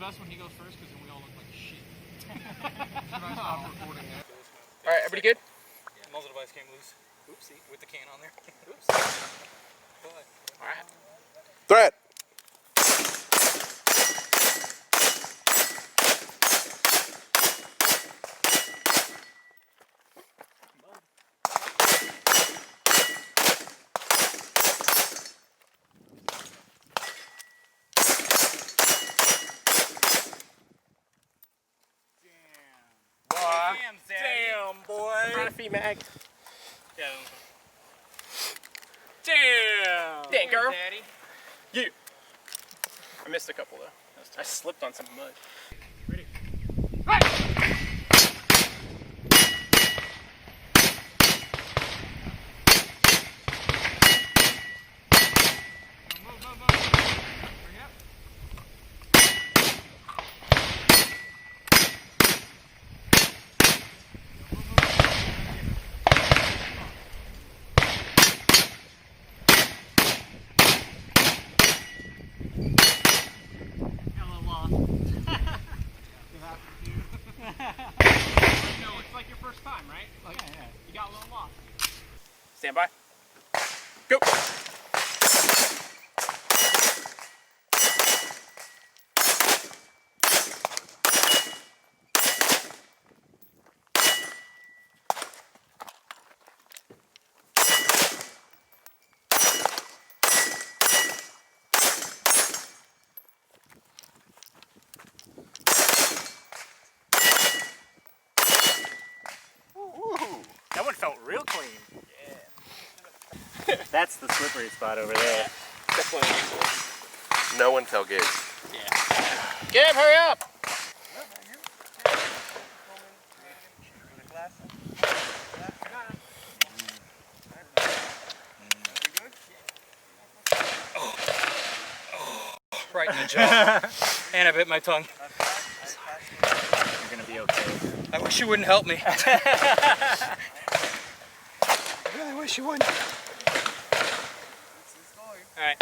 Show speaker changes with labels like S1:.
S1: best when he goes first because then we all look like shit. Should I stop recording that?
S2: Alright, everybody good?
S3: Yeah. Muzzle device came loose. Oopsie. With the can on there. Oops.
S2: Alright.
S4: Threat!
S3: Damn, boy.
S2: Duffy mag.
S3: Yeah. Damn.
S2: Dang, girl.
S3: Daddy.
S2: You. I missed a couple though. I slipped on some mud.
S1: Ready? Time, right? Like, yeah. You got a little lost.
S2: Stand by. Go.
S3: That one felt real clean. Yeah. That's the slippery spot over there.
S2: Definitely.
S4: No one tell Gabe.
S2: Yeah. Gabe, hurry up!
S3: Right in the jaw. And I bit my tongue. You're gonna be okay. I wish you wouldn't help me. I really wish you wouldn't. Alright.